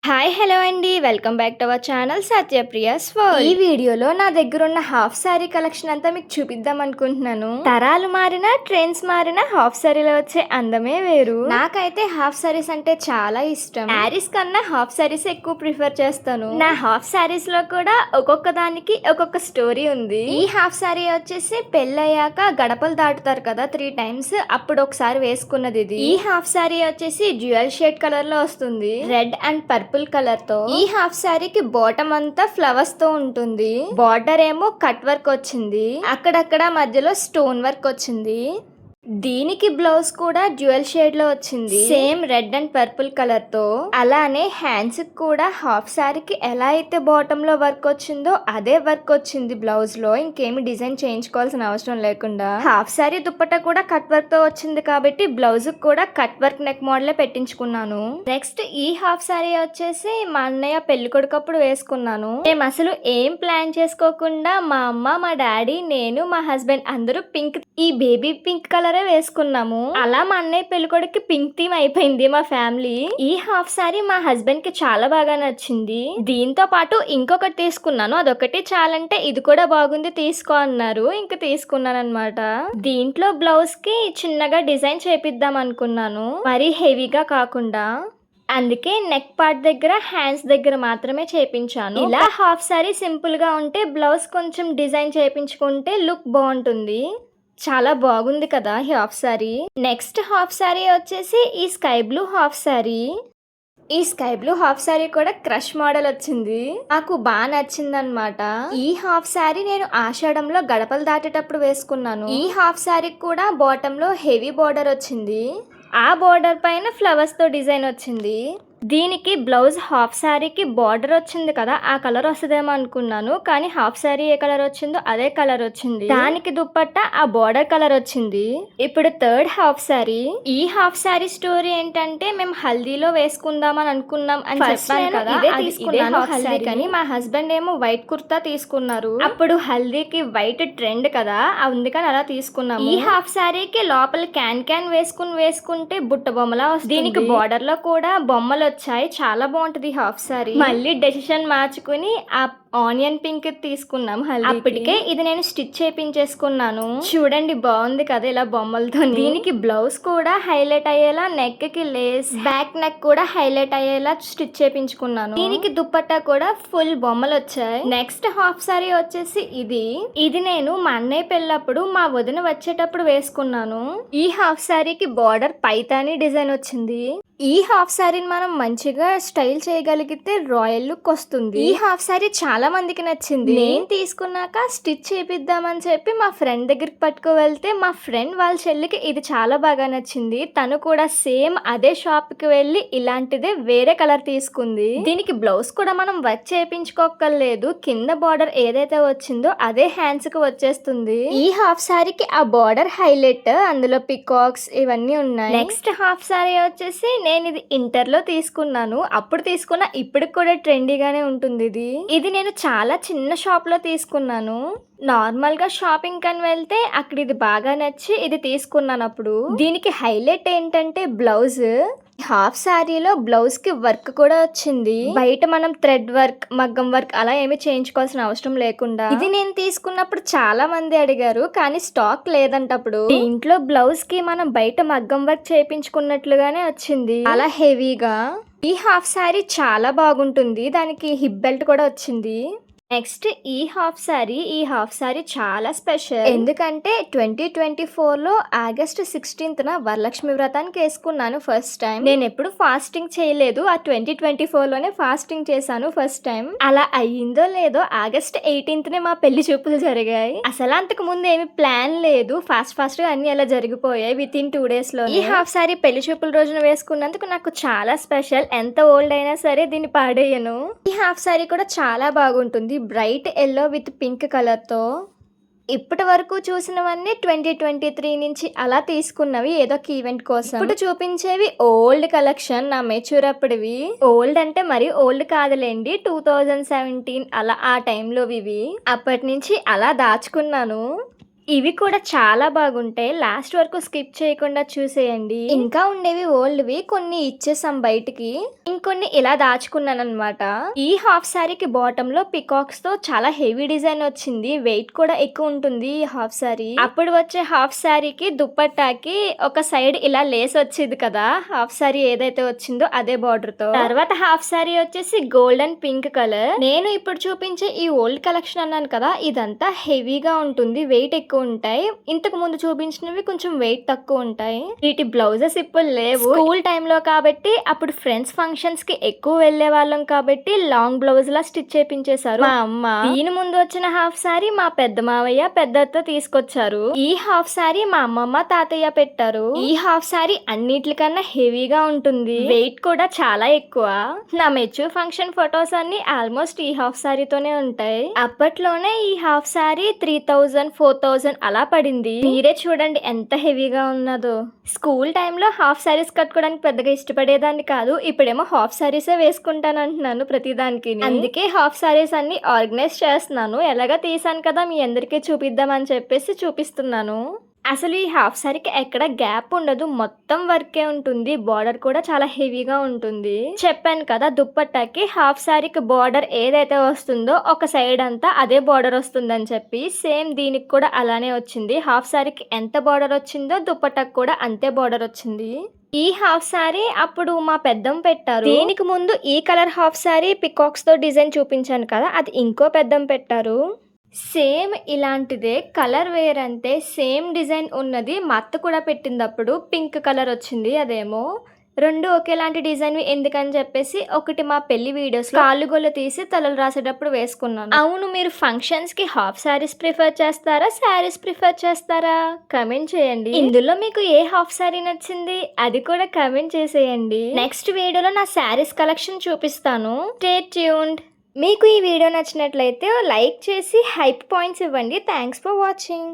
Hi hello అండి, welcome back to our channel Satyapriya's world. ఈ వీడియోలో నా దగ్గర ఉన్న హాఫ్ సారీ కలెక్షన్ అంతా మీకు చూపిద్దాం అనుకుంటున్నాను. తరాలు మారినా ట్రెండ్స్ మారినా హాఫ్ సారీలో వచ్చే అందమే వేరు. నాకైతే హాఫ్ సారీస్ అంటే చాలా ఇష్టం. శారీస్ కన్నా హాఫ్ సారీస్ ఎక్కువ ప్రిఫర్ చేస్తాను. నా హాఫ్ సారీస్ లో కూడా ఒక్కొక్క దానికి ఒక్కొక్క స్టోరీ ఉంది. ఈ హాఫ్ సారీ వచ్చేసి పెళ్ళయ్యాక గడపలు దాటుతారు కదా 3 times, అప్పుడు ఒకసారి వేసుకున్నది ఇది. ఈ హాఫ్ సారీ వచ్చేసి డ్యూయల్ షేడ్ కలర్ లో వస్తుంది, రెడ్ అండ్ పర్పుల్ కలర్ తో. ఈ హాఫ్ సారీకి బాటమ్ అంతా ఫ్లవర్స్ తో ఉంటుంది, బార్డర్ ఏమో కట్ వర్క్ వచ్చింది, అక్కడక్కడ మధ్యలో స్టోన్ వర్క్ వచ్చింది. దీనికి బ్లౌజ్ కూడా డ్యూయల్ షేడ్ లో వచ్చింది, same red and purple colour తో. అలానే హ్యాండ్స్ కూడా హాఫ్ సారీకి ఎలా అయితే బాటమ్ లో వర్క్ వచ్చిందో అదే వర్క్ వచ్చింది బ్లౌజ్ లో. ఇంకేమి డిజైన్ చేయించుకోవాల్సిన అవసరం లేకుండా హాఫ్ సారీ దుప్పట్టా కూడా కట్ వర్క్ తో వచ్చింది కాబట్టి బ్లౌజ్ కూడా కట్ వర్క్ నెక్ మోడలే పెట్టించుకున్నాను. నెక్స్ట్ ఈ హాఫ్ సారీ వచ్చేసి మా అన్నయ్య పెళ్లి కొడుకప్పుడు వేసుకున్నాను. మేము అసలు ఏం ప్లాన్ చేసుకోకుండా మా అమ్మ, మా డాడీ, నేను, మా హస్బెండ్ అందరూ పింక్, ఈ బేబీ పింక్ కలర్ వేసుకున్నాము. అలా మా అన్నయ్య పెళ్ళికొడుకి పింక్ థీమ్ అయిపోయింది మా ఫ్యామిలీ. ఈ హాఫ్ సారీ మా హస్బెండ్ కి చాలా బాగా నచ్చింది. దీంతో పాటు ఇంకొకటి తీసుకున్నాను, అదొకటి చాలంటే ఇది కూడా బాగుంది తీసుకో అన్నారు, ఇంకా తీసుకున్నాను అనమాట. దీంట్లో బ్లౌజ్ కి చిన్నగా డిజైన్ చేపిద్దాం అనుకున్నాను, మరీ హెవీగా కాకుండా. అందుకే నెక్ పార్ట్ దగ్గర, హ్యాండ్స్ దగ్గర మాత్రమే చేపించాను. ఇలా హాఫ్ సారీ సింపుల్ గా ఉంటే బ్లౌజ్ కొంచెం డిజైన్ చేపించుకుంటే లుక్ బాగుంటుంది. చాలా బాగుంది కదా ఈ half sorry. Next half sorry వచ్చేసి ఈ స్కై బ్లూ హాఫ్ సారీ. ఈ స్కై బ్లూ హాఫ్ సారీ కూడా క్రష్ మోడల్ వచ్చింది, నాకు బాగా నచ్చింది అనమాట. ఈ హాఫ్ సారీ నేను ఆషాఢంలో గడపలు దాటేటప్పుడు వేసుకున్నాను. ఈ హాఫ్ సారీ కూడా బాటమ్ లో హెవీ బార్డర్ వచ్చింది, ఆ బార్డర్ పైన ఫ్లవర్స్ తో డిజైన్ వచ్చింది. దీనికి బ్లౌజ్ హాఫ్ సారీకి బార్డర్ వచ్చింది కదా, ఆ కలర్ వస్తుందేమో అనుకున్నాను, కానీ హాఫ్ సారీ ఏ కలర్ వచ్చిందో అదే కలర్ వచ్చింది. దానికి దుప్పట్టా ఆ బార్డర్ కలర్ వచ్చింది. ఇప్పుడు థర్డ్ హాఫ్ సారీ. ఈ హాఫ్ సారీ స్టోరీ ఏంటంటే, మేము హల్దీలో వేసుకుందామని అనుకున్నాం అని చెప్పాను కదా, ఇదే తీసుకున్నాను హల్దీ కానీ. మా హస్బెండ్ ఏమో వైట్ కుర్తా తీసుకున్నారు, అప్పుడు హల్దీకి వైట్ ట్రెండ్ కదా, అందుకని అలా తీసుకున్నాము. ఈ హాఫ్ సారీకి లోపల క్యాన్ వేసుకుంటే బుట్ట బొమ్మలా వస్తుంది. దీనికి బార్డర్ లో కూడా బొమ్మలు వచ్చాయి, చాలా బాగుంటది హాఫ్ సారీ. మళ్ళీ డెసిషన్ మార్చుకుని ఆ ఆనియన్ పింక్ తీసుకున్నాం హల్దీకి. అప్పటికే ఇది నేను స్టిచ్ చేపించేసుకున్నాను. చూడండి బాగుంది కదా ఇలా బొమ్మలతో. దీనికి బ్లౌజ్ కూడా హైలైట్ అయ్యేలా నెక్ కి లేస్, బ్యాక్ నెక్ కూడా హైలైట్ అయ్యేలా స్టిచ్ చేపించుకున్నాను. దీనికి దుప్పట్టా కూడా ఫుల్ బొమ్మలు వచ్చాయి. నెక్స్ట్ హాఫ్ సారీ వచ్చేసి ఇది నేను మా అన్నయ్య పెళ్ళప్పుడు మా వదిన వచ్చేటప్పుడు వేసుకున్నాను. ఈ హాఫ్ సారీకి బార్డర్ పైతాని డిజైన్ వచ్చింది. ఈ హాఫ్ సారీని మనం మంచిగా స్టైల్ చేయగలిగితే రాయల్ లుక్ వస్తుంది. ఈ హాఫ్ సారీ చాలా మందికి నచ్చింది. నేను తీసుకున్నాక స్టిచ్ చేపిద్దామని చెప్పి మా ఫ్రెండ్ దగ్గరికి పట్టుకు వెళ్తే మా ఫ్రెండ్ వాళ్ళ చెల్లికి ఇది చాలా బాగా నచ్చింది. తను కూడా సేమ్ అదే షాప్ కి వెళ్ళి ఇలాంటిదే వేరే కలర్ తీసుకుంది. దీనికి బ్లౌజ్ కూడా మనం వర్క్ చేయించుకోకర్లేదు, కింద బార్డర్ ఏదైతే వచ్చిందో అదే హ్యాండ్స్ కి వచ్చేస్తుంది. ఈ హాఫ్ సారీకి ఆ బార్డర్ హైలైట్, అందులో పికాక్స్ ఇవన్నీ ఉన్నాయి. నెక్స్ట్ హాఫ్ సారీ వచ్చేసి నేను ఇది ఇంటర్ లో తీసుకున్నాను, అప్పుడు తీసుకున్నా, ఇప్పటికి కూడా ట్రెండీగానే ఉంటుంది. ఇది నేను చాలా చిన్న షాప్ లో తీసుకున్నాను. నార్మల్ గా షాపింగ్ కని వెళ్తే అక్కడ ఇది బాగా నచ్చి ఇది తీసుకున్నాను. అప్పుడు దీనికి హైలైట్ ఏంటంటే బ్లౌజ్. హాఫ్ సారీలో బ్లౌజ్ కి వర్క్ కూడా వచ్చింది, బయట మనం థ్రెడ్ వర్క్, మగ్గం వర్క్ అలా ఏమి చేయించుకోవాల్సిన అవసరం లేకుండా. ఇది నేను తీసుకున్నప్పుడు చాలా మంది అడిగారు, కానీ స్టాక్ లేదంటప్పుడు. దీంట్లో బ్లౌజ్ కి మనం బయట మగ్గం వర్క్ చేయించుకున్నట్లుగానే వచ్చింది, చాలా హెవీగా. ఈ హాఫ్ సారీ చాలా బాగుంటుంది, దానికి హిప్ బెల్ట్ కూడా వచ్చింది. నెక్స్ట్ ఈ హాఫ్ సారీ చాలా స్పెషల్, ఎందుకంటే 2024 లో ఆగస్ట్ 16th వరలక్ష్మి వ్రతానికి వేసుకున్నాను ఫస్ట్ టైం. నేను ఎప్పుడు ఫాస్టింగ్ చేయలేదు, ఆ 2024 లోనే ఫాస్టింగ్ చేశాను ఫస్ట్ టైం. అలా అయ్యిందో లేదో ఆగస్ట్ 18th మా పెళ్లి చూపులు జరిగాయి. అసలు అంతకు ముందు ఏమి ప్లాన్ లేదు, ఫాస్ట్ గా అన్ని అలా జరిగిపోయాయి విత్ ఇన్ 2 days లో. ఈ హాఫ్ సారీ పెళ్లి చూపుల రోజున వేసుకున్నందుకు నాకు చాలా స్పెషల్, ఎంత ఓల్డ్ అయినా సరే దీన్ని పాడేయను. ఈ హాఫ్ సారీ కూడా చాలా బాగుంటుంది, bright yellow with pink colour తో. ఇప్పటి వరకు చూసినవన్నీ 2023 నుంచి అలా తీసుకున్నవి, ఏదో ఒక ఈవెంట్ కోసం. ఇప్పుడు చూపించేవి ఓల్డ్ కలెక్షన్, నా మెచ్యూర్ అప్పుడువి. ఓల్డ్ అంటే మరి ఓల్డ్ కాదులేండి, 2017 అలా ఆ టైంలో ఇవి. అప్పటి నుంచి అలా దాచుకున్నాను. ఇవి కూడా చాలా బాగుంటాయి. లాస్ట్ వరకు స్కిప్ చేయకుండా చూసేయండి. ఇంకా ఉండేవి ఓల్డ్వి కొన్ని ఇచ్చేసాం బయటికి, ఇంకొన్ని ఇలా దాచుకున్నాను అనమాట. ఈ హాఫ్ సారీకి బాటమ్ లో పికాక్స్ తో చాలా హెవీ డిజైన్ వచ్చింది. వెయిట్ కూడా ఎక్కువ ఉంటుంది ఈ హాఫ్ సారీ. అప్పుడు వచ్చే హాఫ్ సారీకి దుప్పట్టాకి ఒక సైడ్ ఇలా లేస్ వచ్చేది కదా, హాఫ్ సారీ ఏదైతే వచ్చిందో అదే బార్డర్ తో. తర్వాత హాఫ్ సారీ వచ్చేసి గోల్డ్ అండ్ పింక్ కలర్. నేను ఇప్పుడు చూపించే ఈ ఓల్డ్ కలెక్షన్ అన్నాను కదా, ఇదంతా హెవీగా ఉంటుంది, వెయిట్ ఎక్కువ ఉంటాయి. ఇంతకు ముందు చూపించినవి కొంచెం వెయిట్ తక్కువ ఉంటాయి. వీటి బ్లౌజెస్ ఇప్పుడు లేవు. స్కూల్ టైమ్ లో కాబట్టి అప్పుడు ఫ్రెండ్స్ ఫంక్షన్స్ కి ఎక్కువ వెళ్లే వాళ్ళం కాబట్టి లాంగ్ బ్లౌజ్ లా స్టిచ్ చేపించేశారు మా అమ్మ. దీని ముందు వచ్చిన హాఫ్ సారీ మా పెద్ద మావయ్య పెద్దత్త తీసుకొచ్చారు. ఈ హాఫ్ సారీ మా అమ్మమ్మ తాతయ్య పెట్టారు. ఈ హాఫ్ సారీ అన్నిటికన్నా హెవీగా ఉంటుంది, వెయిట్ కూడా చాలా ఎక్కువ. నా మెచ్యూర్ ఫంక్షన్ ఫొటోస్ అన్ని ఆల్మోస్ట్ ఈ హాఫ్ సారీతోనే ఉంటాయి. అప్పట్లోనే ఈ హాఫ్ సారీ 3000 4000 అలా పడింది. మీరే చూడండి ఎంత హెవీగా ఉన్నదో. స్కూల్ టైంలో హాఫ్ సారీస్ కట్టుకోవడానికి పెద్దగా ఇష్టపడేదాన్ని కాదు. ఇప్పుడేమో హాఫ్ సారీసే వేసుకుంటాను అంటున్నాను ప్రతిదానికి. అందుకే హాఫ్ సారీస్ అన్ని ఆర్గనైజ్ చేస్తున్నాను. ఎలాగా తీసాను కదా మీ అందరికీ చూపిద్దామని చెప్పేసి చూపిస్తున్నాను. అసలు ఈ హాఫ్ సారీకి ఎక్కడ గ్యాప్ ఉండదు, మొత్తం వర్కే ఉంటుంది. బార్డర్ కూడా చాలా హెవీగా ఉంటుంది. చెప్పాను కదా, దుప్పట్టాకి హాఫ్ సారీకి బార్డర్ ఏదైతే వస్తుందో ఒక సైడ్ అంతా అదే బార్డర్ వస్తుందని చెప్పి, సేమ్ దీనికి కూడా అలానే వచ్చింది. హాఫ్ సారీకి ఎంత బార్డర్ వచ్చిందో దుప్పట్టాకి కూడా అంతే బార్డర్ వచ్చింది. ఈ హాఫ్ సారీ అప్పుడు మా పెద్దమ్మ పెట్టారు. దీనికి ముందు ఈ కలర్ హాఫ్ సారీ పికాక్స్ తో డిజైన్ చూపించాను కదా, అది ఇంకో పెద్దమ్మ పెట్టారు. సేమ్ ఇలాంటిదే, కలర్ వేర్ అంతే, సేమ్ డిజైన్ ఉన్నది మా అత్త కూడా పెట్టింది. అప్పుడు పింక్ కలర్ వచ్చింది. అదేమో రెండు ఒకేలాంటి డిజైన్ ఎందుకని చెప్పేసి ఒకటి మా పెళ్లి వీడియోస్ కాళ్ళుగొల్ల తీసి తలలు రాసేటప్పుడు వేసుకున్నాను. అవును, మీరు ఫంక్షన్స్ కి హాఫ్ సారీస్ ప్రిఫర్ చేస్తారా, శారీస్ ప్రిఫర్ చేస్తారా? కమెంట్ చేయండి. ఇందులో మీకు ఏ హాఫ్ సారీ నచ్చింది అది కూడా కమెంట్ చేసేయండి. నెక్స్ట్ వీడియోలో నా శారీస్ కలెక్షన్ చూపిస్తాను. Stay tuned. మీకు ఈ వీడియో నచ్చినట్లయితే లైక్ చేసి హైప్ పాయింట్స్ ఇవ్వండి. Thanks for watching.